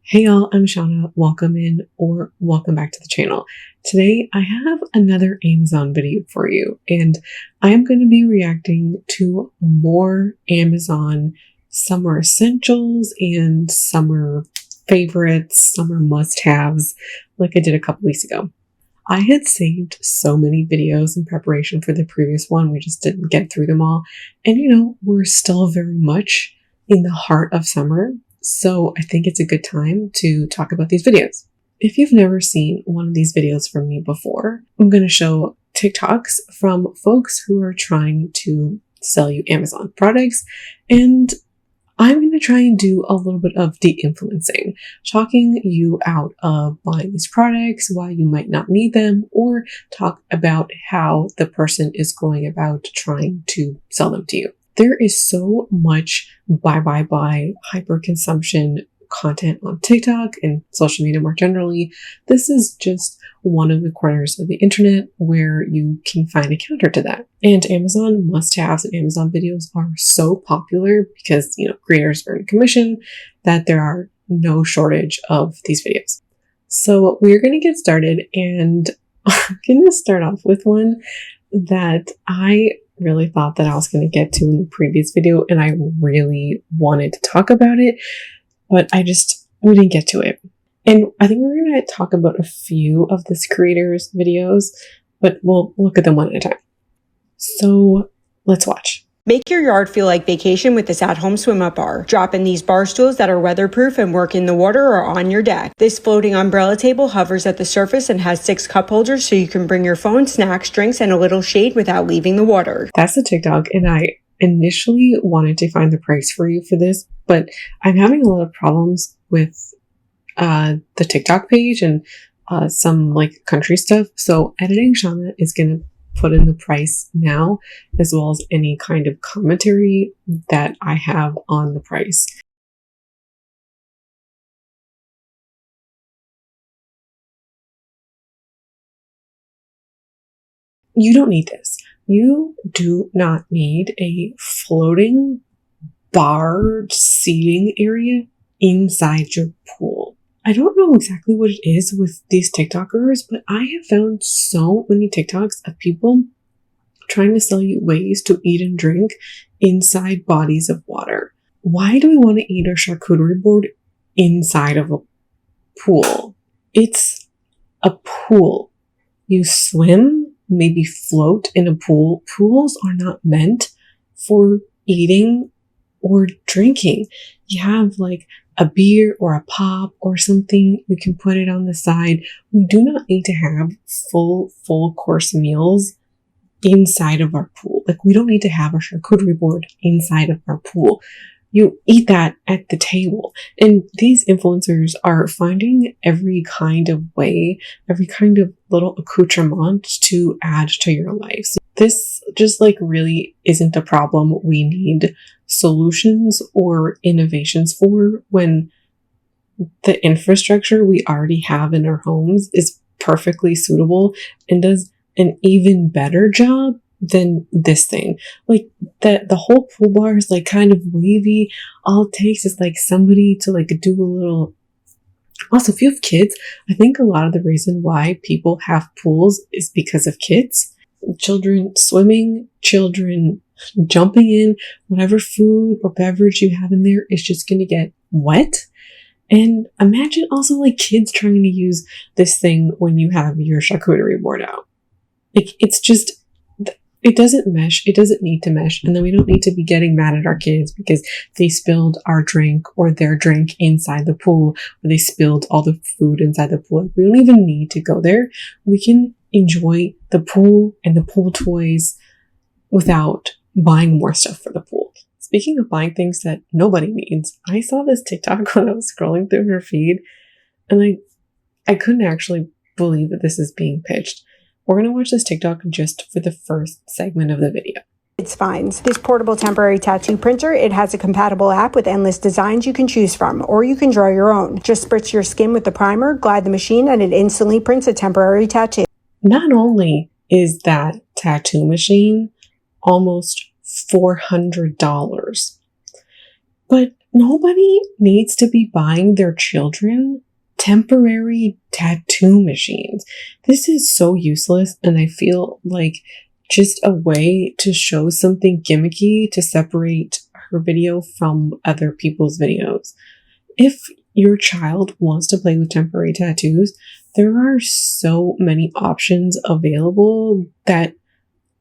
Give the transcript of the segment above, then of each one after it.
Hey y'all, I'm Shauna. Welcome in or welcome back to the channel. Today I have another Amazon video for you, and I'm going to be reacting to more Amazon summer essentials and summer favorites, summer must-haves like I did a couple weeks ago. I had saved so many videos in preparation for the previous one. We just didn't get through them all. And we're still very much in the heart of summer. So I think it's a good time to talk about these videos. If you've never seen one of these videos from me before, I'm going to show TikToks from folks who are trying to sell you Amazon products, and I'm going to try and do a little bit of de-influencing, talking you out of buying these products, why you might not need them, or talk about how the person is going about trying to sell them to you. There is so much buy, hyper-consumption content on TikTok and social media more generally. This is just one of the corners of the internet where you can find a counter to that. And Amazon must-haves and Amazon videos are so popular because, creators earn commission that there are no shortage of these videos. So we're going to get started, and I'm going to start off with one that I really thought that I was going to get to in the previous video, and I really wanted to talk about it, but we didn't get to it. And I think we're going to talk about a few of this creator's videos, but we'll look at them one at a time. So let's watch. Make your yard feel like vacation with this at-home swim-up bar. Drop in these bar stools that are weatherproof and work in the water or on your deck. This floating umbrella table hovers at the surface and has 6 cup holders so you can bring your phone, snacks, drinks, and a little shade without leaving the water. That's the TikTok, and I initially wanted to find the price for you for this, but I'm having a lot of problems with the TikTok page and some country stuff. So Editing Shauna is going to put in the price now, as well as any kind of commentary that I have on the price. You don't need this. You do not need a floating bar seating area inside your pool. I don't know exactly what it is with these TikTokers, but I have found so many TikToks of people trying to sell you ways to eat and drink inside bodies of water. Why do we want to eat our charcuterie board inside of a pool? It's a pool. You swim, maybe float in a pool. Pools are not meant for eating or drinking. You have a beer or a pop or something, you can put it on the side. We do not need to have full course meals inside of our pool. We don't need to have a charcuterie board inside of our pool. You eat that at the table. And these influencers are finding every kind of way, every kind of little accoutrement to add to your life. So this just really isn't a problem we need solutions or innovations for, when the infrastructure we already have in our homes is perfectly suitable and does an even better job than this thing. The whole pool bar is kind of wavy. All it takes is somebody to do a little. Also, if you have kids, I think a lot of the reason why people have pools is because of kids. Children swimming, children jumping in, whatever food or beverage you have in there is just going to get wet. And imagine also kids trying to use this thing when you have your charcuterie board out. It's just, it doesn't mesh. It doesn't need to mesh. And then we don't need to be getting mad at our kids because they spilled our drink or their drink inside the pool, or they spilled all the food inside the pool. We don't even need to go there. We can enjoy the pool and the pool toys without buying more stuff for the pool. Speaking of buying things that nobody needs, I saw this TikTok when I was scrolling through her feed, and I couldn't actually believe that this is being pitched. We're going to watch this TikTok just for the first segment of the video. It's Finds. This portable temporary tattoo printer, it has a compatible app with endless designs you can choose from, or you can draw your own. Just spritz your skin with the primer, glide the machine, and it instantly prints a temporary tattoo. Not only is that tattoo machine almost $400, but Nobody needs to be buying their children temporary tattoo machines. This is so useless, and I feel like just a way to show something gimmicky to separate her video from other people's videos. If your child wants to play with temporary tattoos, there are so many options available that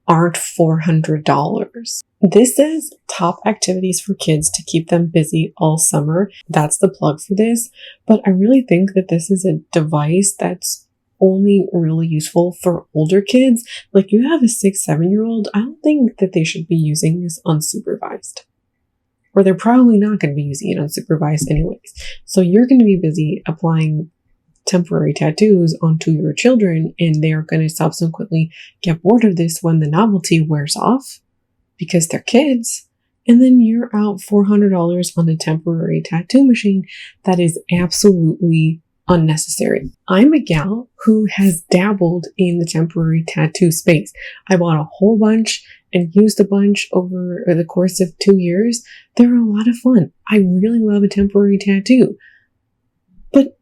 aren't $400. This says top activities for kids to keep them busy all summer. That's the plug for this. But I really think that this is a device that's only really useful for older kids. Like, you have a 6-7-year-old, I don't think that they should be using this unsupervised. Or they're probably not going to be using it unsupervised anyways. So you're going to be busy applying temporary tattoos onto your children, and they're going to subsequently get bored of this when the novelty wears off because they're kids, and then you're out $400 on a temporary tattoo machine that is absolutely unnecessary. I'm a gal who has dabbled in the temporary tattoo space. I bought a whole bunch and used a bunch over the course of 2 years. They're a lot of fun. I really love a temporary tattoo. But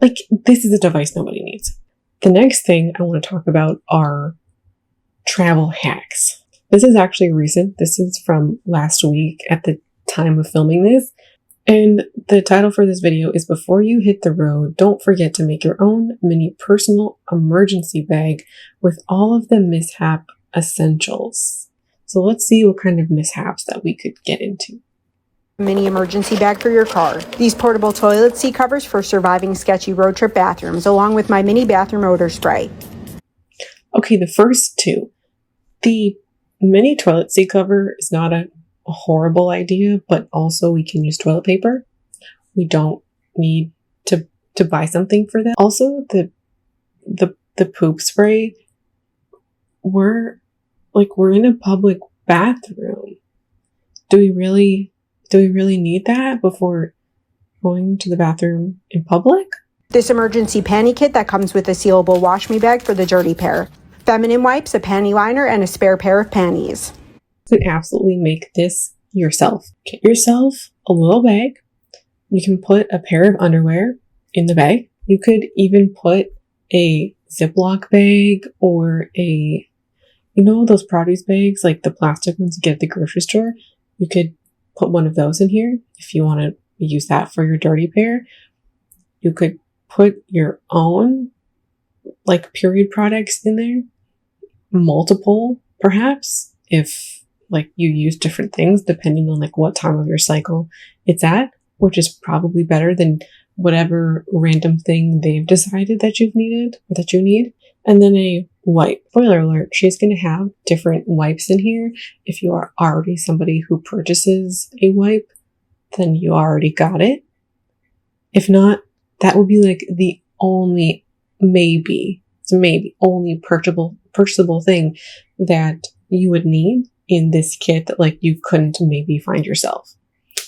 like, this is a device nobody needs. The next thing I want to talk about are travel hacks. This is actually recent. This is from last week at the time of filming this. And the title for this video is Before You Hit the Road, Don't Forget to Make Your Own Mini Personal Emergency Bag with all of the mishap essentials. So let's see what kind of mishaps that we could get into. Mini emergency bag for your car. These portable toilet seat covers for surviving sketchy road trip bathrooms, along with my mini bathroom odor spray. Okay, the first two. The mini toilet seat cover is not a horrible idea, but also we can use toilet paper. We don't need to buy something for that. Also, the poop spray. We're in a public bathroom. Do we really need that before going to the bathroom in public? This emergency panty kit that comes with a sealable wash me bag for the dirty pair. Feminine wipes, a panty liner, and a spare pair of panties. You can absolutely make this yourself. Get yourself a little bag. You can put a pair of underwear in the bag. You could even put a Ziploc bag or those produce bags, like the plastic ones you get at the grocery store. You could put one of those in here if you want to use that for your dirty pair. You could put your own period products in there, multiple perhaps, if you use different things depending on what time of your cycle it's at, which is probably better than whatever random thing they've decided that you need. And then a wipe. Spoiler alert, she's going to have different wipes in here. If you are already somebody who purchases a wipe, then you already got it. If not, that would be the only only purchasable thing that you would need in this kit that you couldn't maybe find yourself,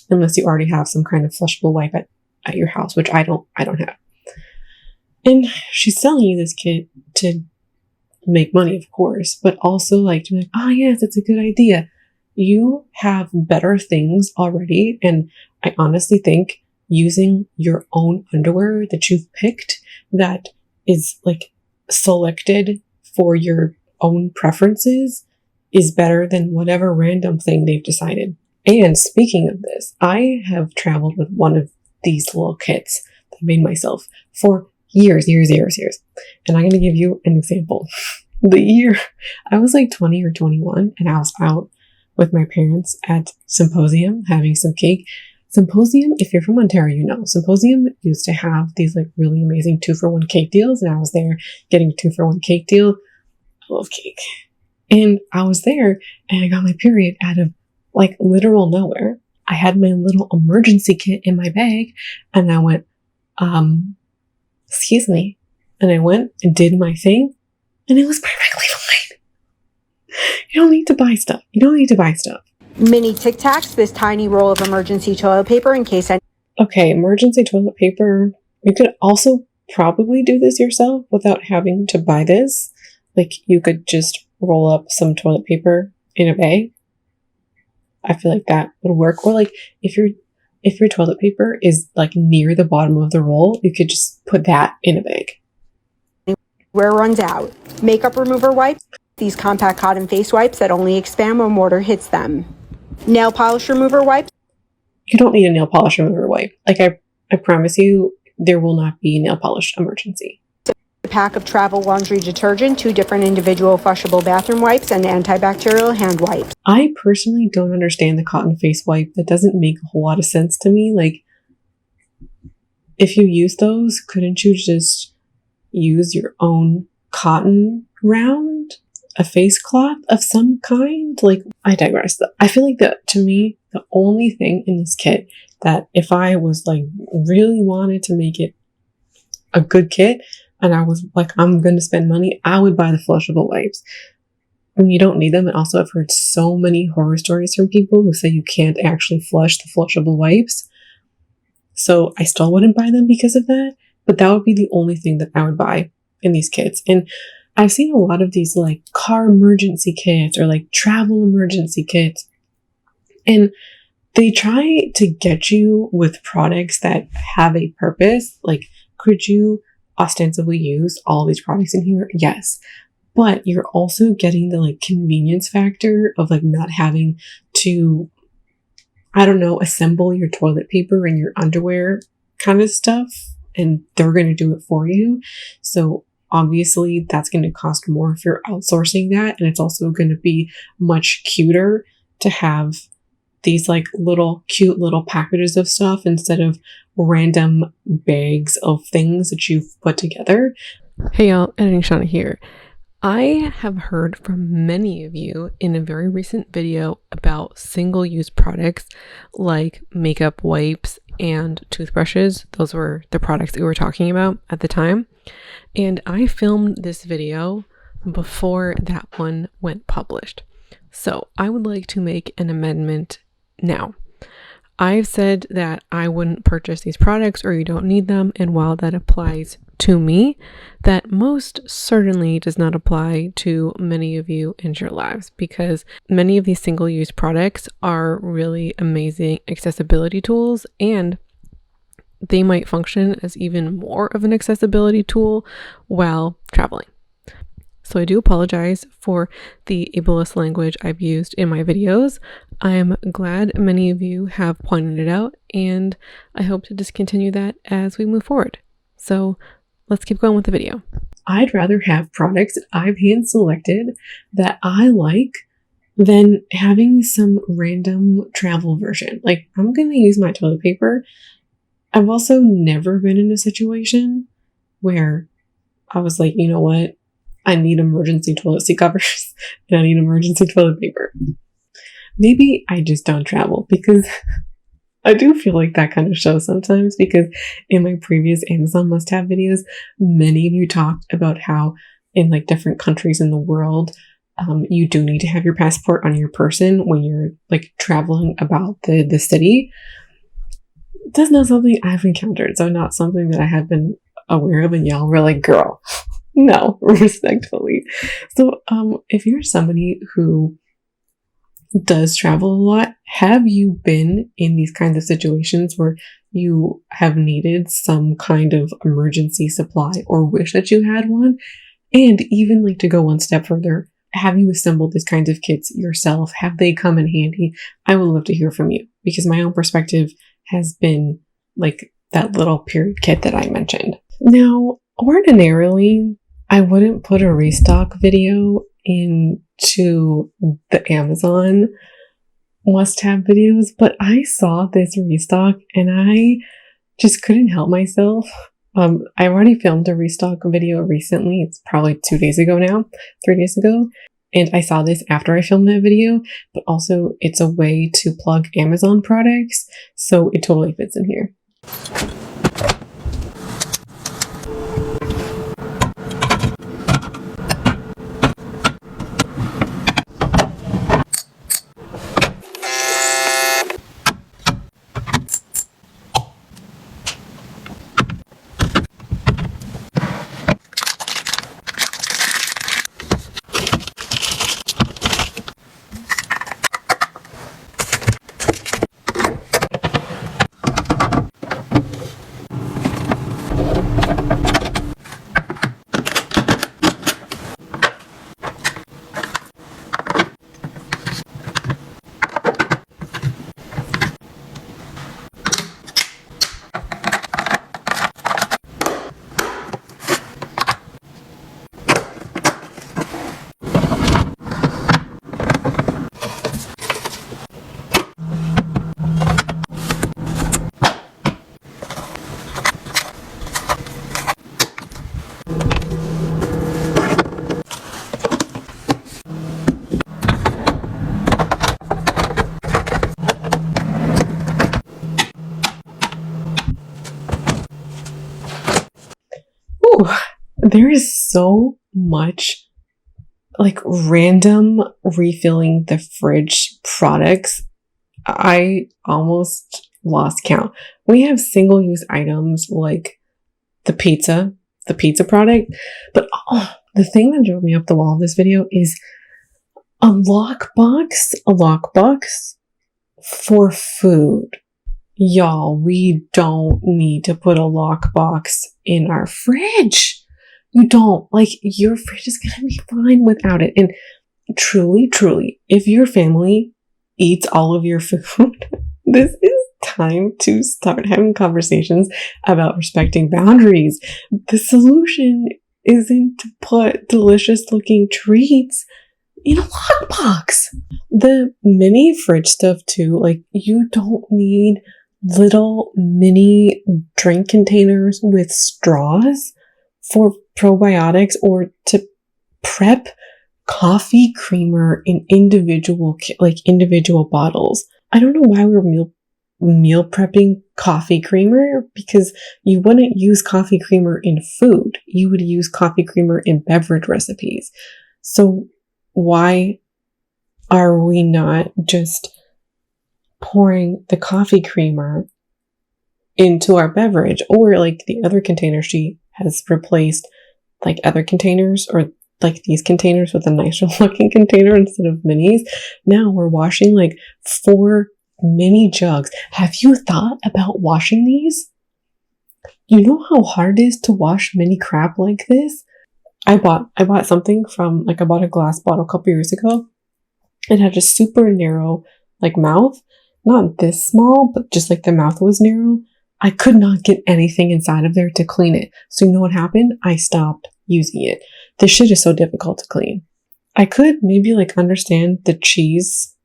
unless you already have some kind of flushable wipe at your house, which I don't have. And she's selling you this kit to make money, of course, but also to be like, oh yes, it's a good idea. You have better things already, and I honestly think using your own underwear that you've picked that is selected for your own preferences is better than whatever random thing they've decided. And speaking of this, I have traveled with one of these little kits that I made myself for years. And I'm going to give you an example. The year I was 20 or 21, and I was out with my parents at Symposium having some cake. Symposium, if you're from Ontario, you know, Symposium used to have these really amazing 2-for-1 cake deals, and I was there getting a 2-for-1 cake deal. I love cake. And I was there, and I got my period out of literal nowhere. I had my little emergency kit in my bag, and I went, excuse me. And I went and did my thing, and it was perfectly fine. You don't need to buy stuff. Mini Tic Tacs, this tiny roll of emergency toilet paper in case I... Okay, emergency toilet paper. You could also probably do this yourself without having to buy this. You could just roll up some toilet paper in a bag. I feel like that would work. Or if you're if your toilet paper is like near the bottom of the roll, you could just put that in a bag. Where runs out. Makeup remover wipes. These compact cotton face wipes that only expand when water hits them. Nail polish remover wipes. You don't need a nail polish remover wipe. Like I promise you, there will not be a nail polish emergency. A pack of travel laundry detergent, 2 different individual flushable bathroom wipes, and antibacterial hand wipes. I personally don't understand the cotton face wipe. That doesn't make a whole lot of sense to me. Like, if you use those, couldn't you just use your own cotton round? A face cloth of some kind? Like, I digress. I feel like that, to me, the only thing in this kit that if I was like really wanted to make it a good kit and I was like, I'm going to spend money, I would buy the flushable wipes. I mean, you don't need them. And also, I've heard so many horror stories from people who say you can't actually flush the flushable wipes. So I still wouldn't buy them because of that. But that would be the only thing that I would buy in these kits. And I've seen a lot of these like car emergency kits or like travel emergency kits. And they try to get you with products that have a purpose. Like, could you ostensibly use all these products in here? Yes. But you're also getting the like convenience factor of like not having to, I don't know, assemble your toilet paper and your underwear kind of stuff. And they're going to do it for you. So obviously that's going to cost more if you're outsourcing that. And it's also going to be much cuter to have these like little cute little packages of stuff instead of random bags of things that you've put together. Hey y'all, Editing Shauna here. I have heard from many of you in a very recent video about single-use products like makeup wipes and toothbrushes. Those were the products that we were talking about at the time. And I filmed this video before that one went published. So I would like to make an amendment now. I've said that I wouldn't purchase these products or you don't need them, and while that applies to me, that most certainly does not apply to many of you in your lives, because many of these single-use products are really amazing accessibility tools, and they might function as even more of an accessibility tool while traveling. So I do apologize for the ableist language I've used in my videos. I'm glad many of you have pointed it out, and I hope to discontinue that as we move forward. So let's keep going with the video. I'd rather have products that I've hand selected that I like than having some random travel version. Like, I'm going to use my toilet paper. I've also never been in a situation where I was like, you know what? I need emergency toilet seat covers and I need emergency toilet paper. Maybe I just don't travel, because I do feel like that kind of shows sometimes, because in my previous Amazon must-have videos, many of you talked about how in like different countries in the world, you do need to have your passport on your person when you're like traveling about the city. That's not something I've encountered, so not something that I have been aware of, and y'all were like, girl, no, respectfully. So if you're somebody who does travel a lot, have you been in these kinds of situations where you have needed some kind of emergency supply or wish that you had one? And even like to go one step further, have you assembled these kinds of kits yourself? Have they come in handy? I would love to hear from you, because my own perspective has been like that little period kit that I mentioned. Now, ordinarily, I wouldn't put a restock video into the Amazon must-have videos, but I saw this restock and I just couldn't help myself. I already filmed a restock video recently. It's probably 2 days ago now, 3 days ago. And I saw this after I filmed that video, but also it's a way to plug Amazon products, so it totally fits in here. there is so much like random refilling the fridge products. I almost lost count. We have single-use items like the pizza product, but the thing that drove me up the wall of this video is a lockbox for food. Y'all, we don't need to put a lockbox in our fridge. You don't. Like, your fridge is gonna be fine without it. And truly, if your family eats all of your food, this is time to start having conversations about respecting boundaries. The solution isn't to put delicious looking treats in a lockbox. The mini fridge stuff too, like, you don't need little mini drink containers with straws for probiotics or to prep coffee creamer in individual bottles. I don't know why we're meal prepping coffee creamer, because you wouldn't use coffee creamer in food. You would use coffee creamer in beverage recipes. So why are we not just pouring the coffee creamer into our beverage? Or like the other container, she has replaced like other containers, or like these containers with a nicer looking container instead of minis. Now we're washing like 4 mini jugs. Have you thought about washing these? You know how hard it is to wash mini crap like this? I bought something from, like, I bought a glass bottle a couple years ago. It had a super narrow like mouth, not this small, but just like the mouth was narrow. I could not get anything inside of there to clean it. So you know what happened? I stopped using it. This shit is so difficult to clean. I could maybe like understand the cheese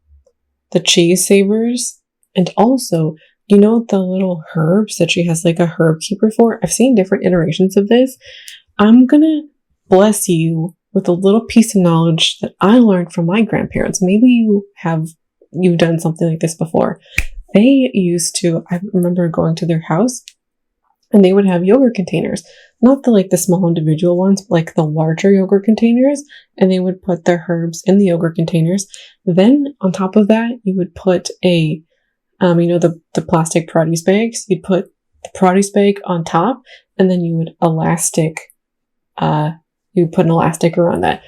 savers, and also, you know, the little herbs that she has like a herb keeper for. I've seen different iterations of this. I'm gonna bless you with a little piece of knowledge that I learned from my grandparents. Maybe you've done something like this before. They used to, I remember going to their house and they would have yogurt containers, not the small individual ones, but like the larger yogurt containers. And they would put their herbs in the yogurt containers. Then on top of that, you would put the plastic produce bags. You'd put the produce bag on top, and then you would put an elastic around that.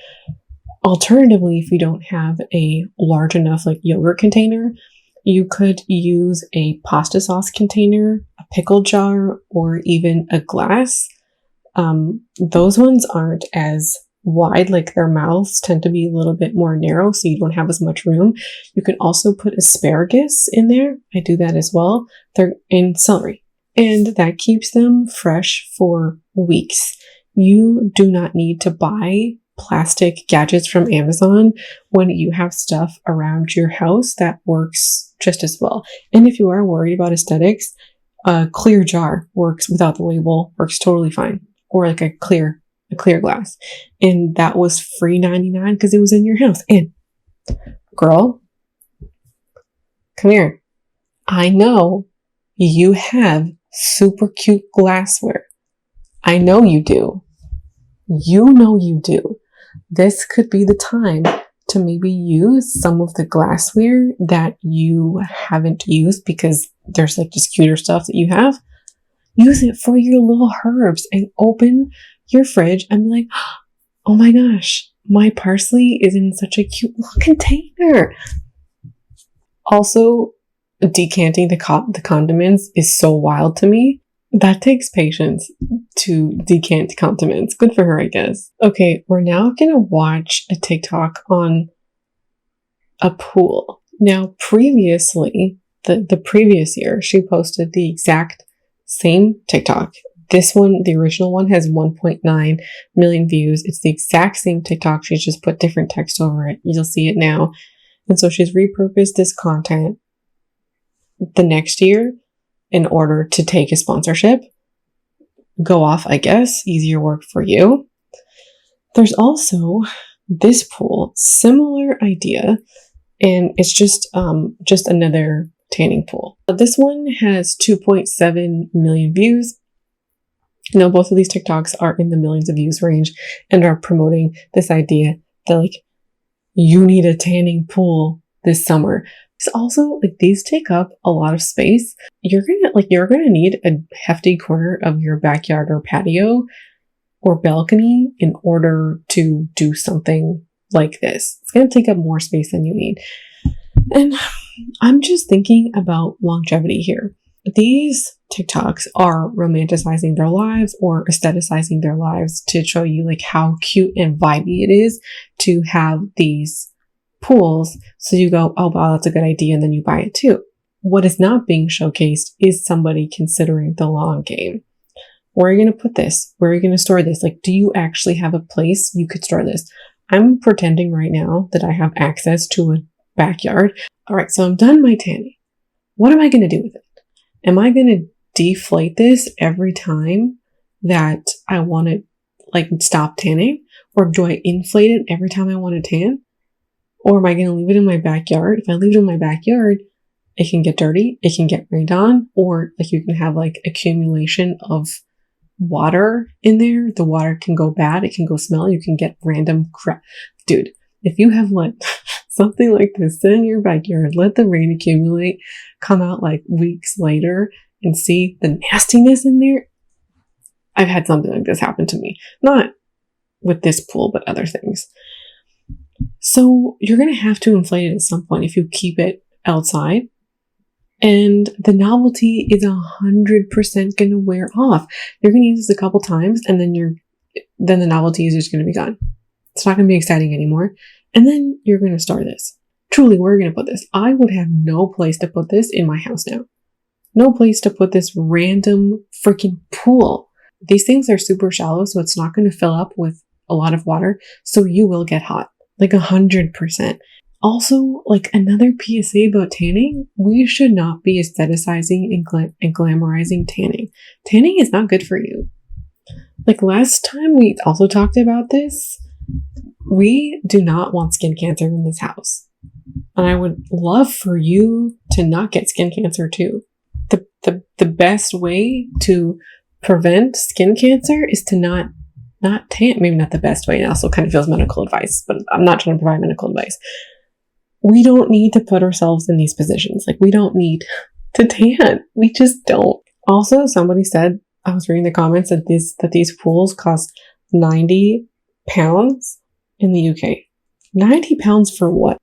Alternatively, if you don't have a large enough like yogurt container, you could use a pasta sauce container, a pickle jar, or even a glass. Those ones aren't as wide, like their mouths tend to be a little bit more narrow, so you don't have as much room. You can also put asparagus in there. I do that as well. They're in celery, and that keeps them fresh for weeks. You do not need to buy plastic gadgets from Amazon when you have stuff around your house that works just as well. And if you are worried about aesthetics, a clear jar works without the label, works totally fine. Or like a clear glass. And that was free $99 because it was in your house. And girl, come here. I know you have super cute glassware. I know you do. You know you do. This could be the time to maybe use some of the glassware that you haven't used because there's like just cuter stuff that you have. Use it for your little herbs and open your fridge and be like, oh my gosh, my parsley is in such a cute little container. Also, decanting the condiments is so wild to me. That takes patience to decant condiments. Good for her, I guess. Okay, we're now gonna watch a TikTok on a pool. Now, previously, the previous year, she posted the exact same TikTok. This one, the original one, has 1.9 million views. It's the exact same TikTok. She's just put different text over it. You'll see it now. And so she's repurposed this content the next year in order to take a sponsorship. Go off, I guess. Easier work for you. There's also this pool, similar idea, and it's just another tanning pool. This one has 2.7 million views. Both of these TikToks are in the millions of views range and are promoting this idea that like you need a tanning pool this summer. It's also like these take up a lot of space. You're gonna need a hefty corner of your backyard or patio or balcony in order to do something like this. It's gonna take up more space than you need. And I'm just thinking about longevity here. These TikToks are romanticizing their lives or aestheticizing their lives to show you like how cute and vibey it is to have these pools. So you go, oh wow, that's a good idea. And then you buy it too. What is not being showcased is somebody considering the long game. Where are you going to put this? Where are you going to store this? Like, do you actually have a place you could store this? I'm pretending right now that I have access to a backyard. All right, so I'm done my tanning. What am I going to do with it? Am I going to deflate this every time that I want to like stop tanning? Or do I inflate it every time I want to tan? Or am I going to leave it in my backyard? If I leave it in my backyard, it can get dirty, it can get rained on, or like you can have like accumulation of water in there. The water can go bad, it can go smell, you can get random crap. Dude, if you have let something like this sit in your backyard, let the rain accumulate, come out like weeks later and see the nastiness in there. I've had something like this happen to me. Not with this pool, but other things. So you're going to have to inflate it at some point if you keep it outside. And the novelty is 100% going to wear off. You're going to use this a couple times and then the novelty is just going to be gone. It's not going to be exciting anymore. And then you're going to store this. Truly, where are you going to put this? I would have no place to put this in my house now. No place to put this random freaking pool. These things are super shallow, so it's not going to fill up with a lot of water. So you will get hot. Like 100%. Also, like another PSA about tanning, we should not be aestheticizing and glamorizing tanning. Tanning is not good for you. Like last time we also talked about this, we do not want skin cancer in this house. And I would love for you to not get skin cancer too. The best way to prevent skin cancer is to not tan. Maybe not the best way. It also kind of feels medical advice, but I'm not trying to provide medical advice. We don't need to put ourselves in these positions. Like we don't need to tan. We just don't. Also, somebody said, I was reading the comments that these pools cost £90 in the UK. £90 for what?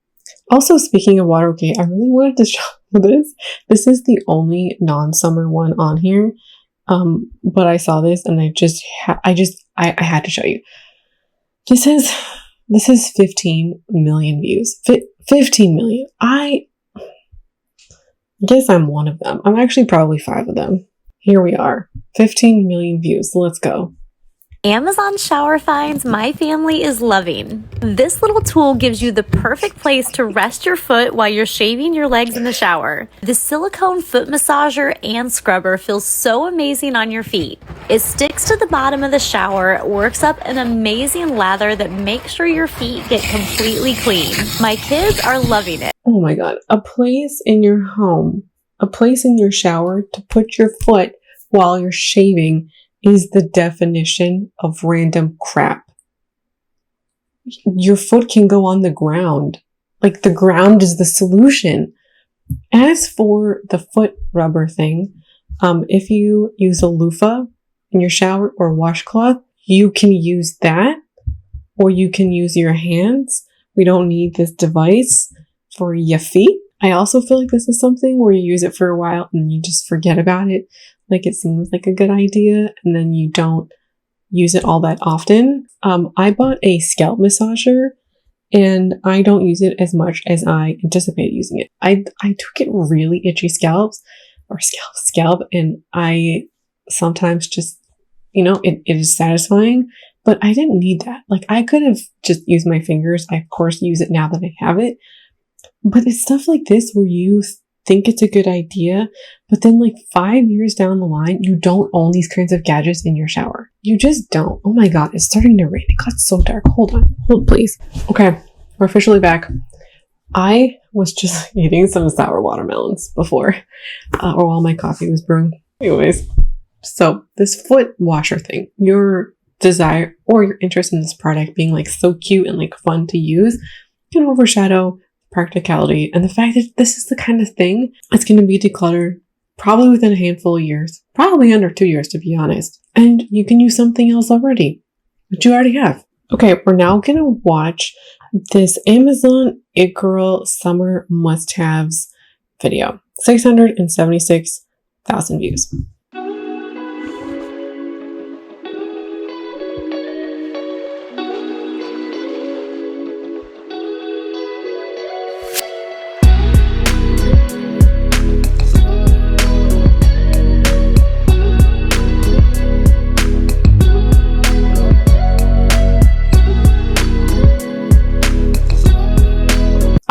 Also, speaking of water, okay, I really wanted to show this. This is the only non-summer one on here. But I saw this and I had to show you. This is 15 million views. 15 million. I guess I'm one of them. I'm actually probably 5 of them. Here we are. 15 million views. Let's go. Amazon shower finds my family is loving. This little tool gives you the perfect place to rest your foot while you're shaving your legs in the shower. The silicone foot massager and scrubber feels so amazing on your feet. It sticks to the bottom of the shower, works up an amazing lather that makes sure your feet get completely clean. My kids are loving it. Oh my God. A place in your home, a place in your shower to put your foot while you're shaving is the definition of random crap. Your foot can go on the ground. Like the ground is the solution. As for the foot rubber thing, if you use a loofah in your shower or washcloth, you can use that, or you can use your hands. We don't need this device for your feet. I also feel like this is something where you use it for a while and you just forget about it. Like it seems like a good idea and then you don't use it all that often. I bought a scalp massager and I don't use it as much as I anticipated using it. I do get really itchy scalp and I sometimes just, it is satisfying, but I didn't need that. Like I could have just used my fingers. I of course use it now that I have it, but it's stuff like this where you think it's a good idea, but then like 5 years down the line, you don't own these kinds of gadgets in your shower. You just don't. Oh my God, it's starting to rain. It got so dark. Hold please. Okay, we're officially back. I was just eating some sour watermelons before, or while my coffee was brewing. Anyways, So this foot washer thing, your desire or your interest in this product being like so cute and like fun to use can overshadow practicality and the fact that this is the kind of thing that's going to be decluttered probably within a handful of years, probably under 2 years to be honest. And you can use something else already, that you already have. Okay, we're now going to watch this Amazon It Girl Summer Must-Haves video. 676,000 views.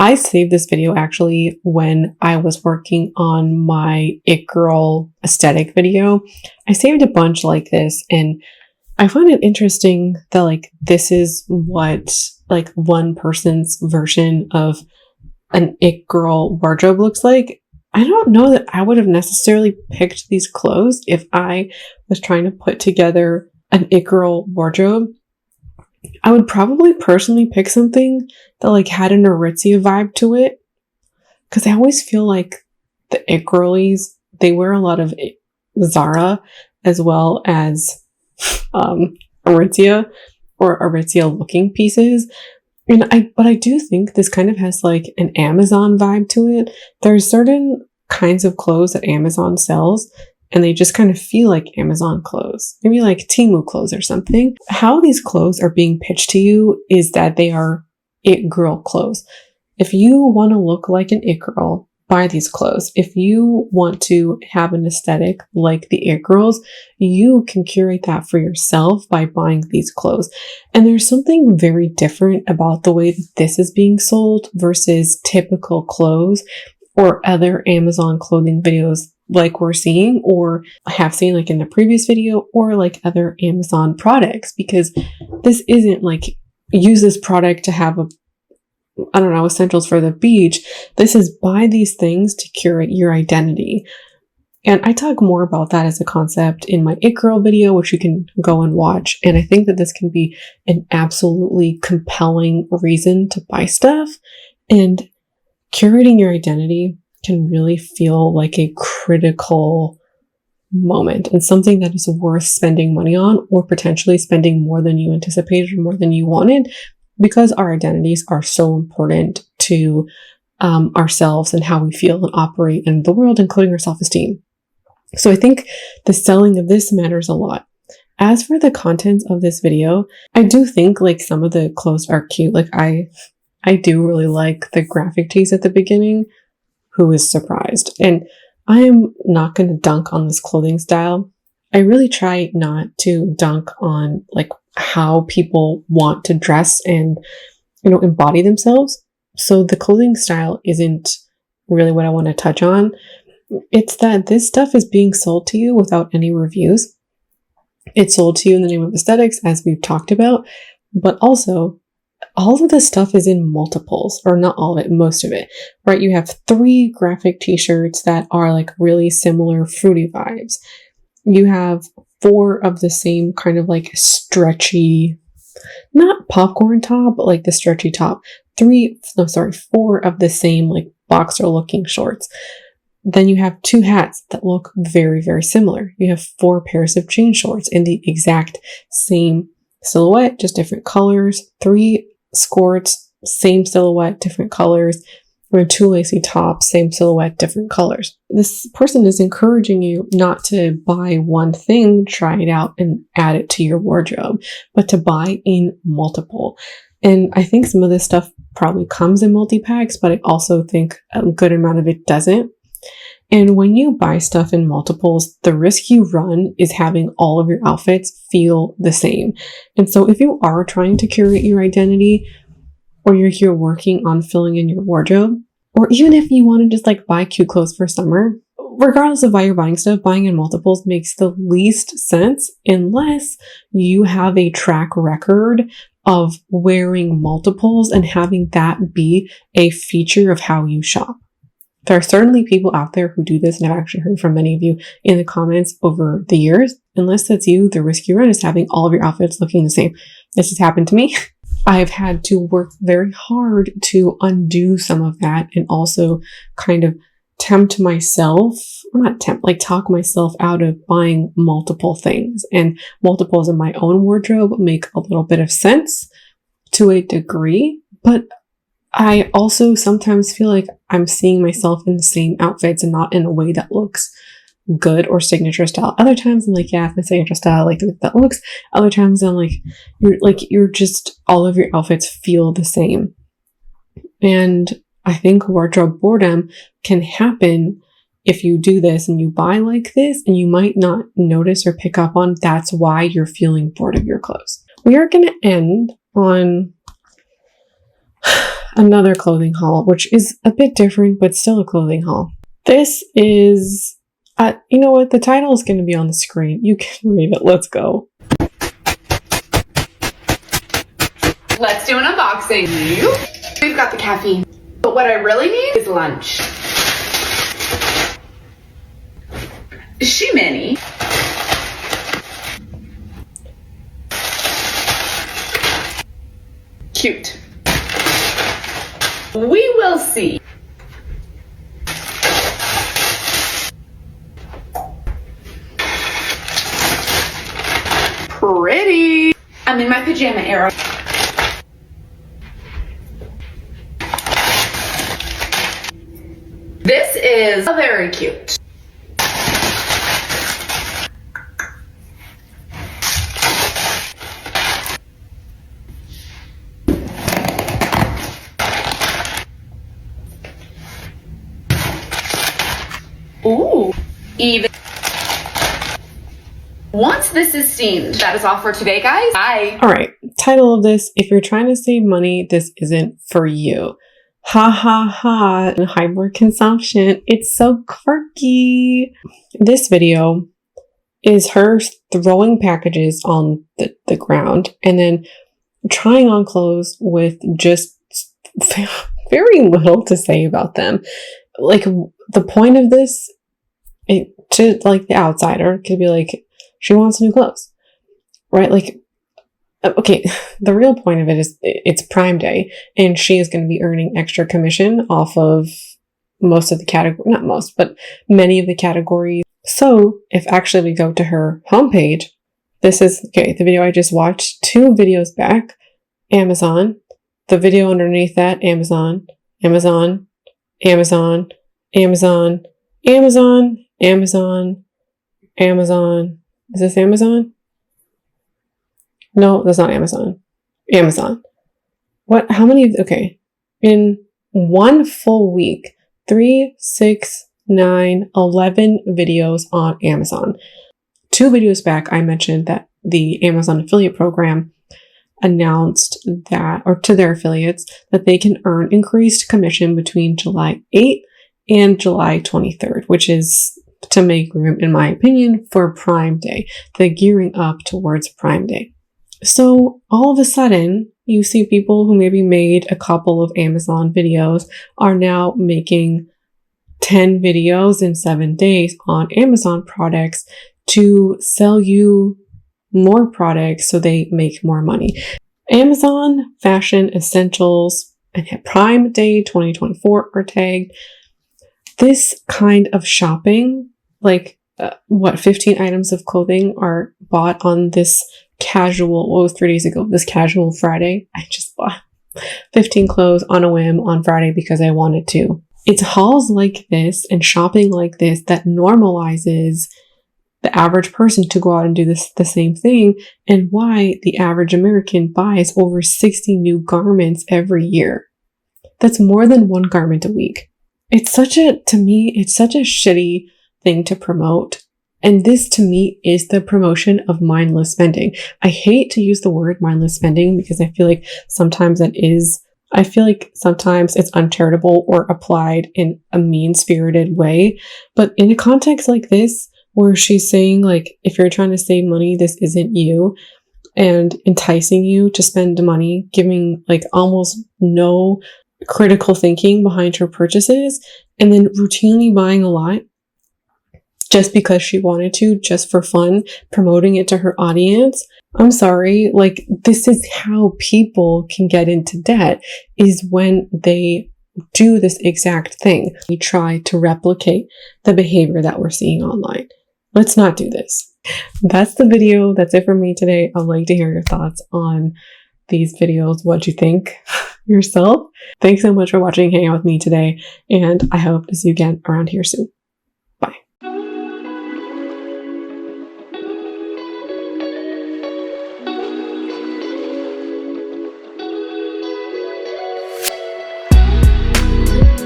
I saved this video actually when I was working on my It Girl aesthetic video. I saved a bunch like this and I find it interesting that like this is what like one person's version of an It Girl wardrobe looks like. I don't know that I would have necessarily picked these clothes if I was trying to put together an It Girl wardrobe. I would probably personally pick something that like had an Aritzia vibe to it, because I always feel like the It Girlies, they wear a lot of Zara as well as Aritzia or Aritzia looking pieces. But I do think this kind of has like an Amazon vibe to it. There's certain kinds of clothes that Amazon sells and they just kind of feel like Amazon clothes, maybe like Temu clothes or something. How these clothes are being pitched to you is that they are It Girl clothes. If you want to look like an It Girl, buy these clothes. If you want to have an aesthetic like the It Girls, you can curate that for yourself by buying these clothes. And there's something very different about the way that this is being sold versus typical clothes or other Amazon clothing videos like we're seeing or have seen like in the previous video or like other Amazon products, because this isn't like use this product to have essentials for the beach. This is buy these things to curate your identity. And I talk more about that as a concept in my It Girl video, which you can go and watch. And I think that this can be an absolutely compelling reason to buy stuff. And curating your identity can really feel like a critical moment and something that is worth spending money on, or potentially spending more than you anticipated or more than you wanted, because our identities are so important to ourselves and how we feel and operate in the world, including our self-esteem. So I think the selling of this matters a lot. As for the contents of this video, I do think like some of the clothes are cute. Like I do really like the graphic tees at the beginning. Who is surprised? And I am not going to dunk on this clothing style. I really try not to dunk on like how people want to dress and, embody themselves. So the clothing style isn't really what I want to touch on. It's that this stuff is being sold to you without any reviews. It's sold to you in the name of aesthetics, as we've talked about, but also all of this stuff is in multiples, or not all of it, most of it, right? You have 3 graphic t-shirts that are like really similar fruity vibes. You have 4 of the same kind of like stretchy, not popcorn top, but like the stretchy top. 4 of the same like boxer looking shorts. Then you have 2 hats that look very, very similar. You have 4 pairs of jean shorts in the exact same silhouette, just different colors. 3 skirts, same silhouette, different colors. Or 2 lacy tops, same silhouette, different colors. This person is encouraging you not to buy one thing, try it out, and add it to your wardrobe, but to buy in multiple. And I think some of this stuff probably comes in multi-packs, but I also think a good amount of it doesn't. And when you buy stuff in multiples, the risk you run is having all of your outfits feel the same. And so if you are trying to curate your identity, or you're working on filling in your wardrobe, or even if you want to just like buy cute clothes for summer, regardless of why you're buying stuff, buying in multiples makes the least sense unless you have a track record of wearing multiples and having that be a feature of how you shop. There are certainly people out there who do this, and I've actually heard from many of you in the comments over the years. Unless that's you, the risk you run is having all of your outfits looking the same. This has happened to me. I've had to work very hard to undo some of that and also kind of talk myself out of buying multiple things. And multiples in my own wardrobe make a little bit of sense to a degree, but I also sometimes feel like I'm seeing myself in the same outfits and not in a way that looks good or signature style. Other times I'm like, yeah, it's my signature style, I like the way that looks. Other times I'm like, you're just, all of your outfits feel the same. And I think wardrobe boredom can happen if you do this and you buy like this, and you might not notice or pick up on that's why you're feeling bored of your clothes. We are going to end on another clothing haul, which is a bit different, but still a clothing haul. This is, you know what? The title is going to be on the screen. You can read it. Let's go. Let's do an unboxing. We've got the caffeine, but what I really need is lunch. She many. Cute. We will see. Pretty. I'm in my pajama era. This is very cute. Ooh, even. Once this is steamed, that is all for today, guys. Bye. All right. Title of this: if you're trying to save money, this isn't for you. Ha ha ha. And hyper consumption. It's so quirky. This video is her throwing packages on the ground and then trying on clothes with just very little to say about them. Like, the point of this, to like the outsider, could be like, she wants new clothes, right? Like, okay, the real point of it is it's Prime Day, and she is going to be earning extra commission off of most of the category, not most, but many of the categories. So if actually we go to her homepage, this is, okay, the video I just watched 2 videos back, Amazon, the video underneath that, Amazon, Amazon, Amazon, Amazon, Amazon, Amazon, Amazon. Is this Amazon? No, that's not Amazon. Amazon. What? How many? Okay. In one full week, 3, 6, 9, 11 videos on Amazon. 2 videos back, I mentioned that the Amazon affiliate program announced that, or to their affiliates, that they can earn increased commission between July 8th and July 23rd, which is to make room, in my opinion, for Prime Day. They're gearing up towards Prime Day. So all of a sudden, you see people who maybe made a couple of Amazon videos are now making 10 videos in 7 days on Amazon products to sell you more products so they make more money. Amazon Fashion Essentials and Prime Day 2024 are tagged. This kind of shopping, like 15 items of clothing are bought on this casual, what was 3 days ago, this casual Friday. I just bought 15 clothes on a whim on Friday because I wanted to. It's hauls like this and shopping like this that normalizes the average person to go out and do the same thing, and why the average American buys over 60 new garments every year. That's more than 1 garment a week. To me, it's such a shitty thing to promote. And this, to me, is the promotion of mindless spending. I hate to use the word mindless spending because I feel like sometimes it's uncharitable or applied in a mean-spirited way. But in a context like this, where she's saying, like, if you're trying to save money, this isn't you, and enticing you to spend money, giving like almost no critical thinking behind her purchases and then routinely buying a lot just because she wanted to, just for fun, promoting it to her audience. I'm sorry, like, this is how people can get into debt, is when they do this exact thing. We try to replicate the behavior that we're seeing online. Let's not do this. That's the video. That's it for me today. I'd like to hear your thoughts on these videos. What you think yourself? Thanks so much for watching, hanging out with me today, and I hope to see you again around here soon.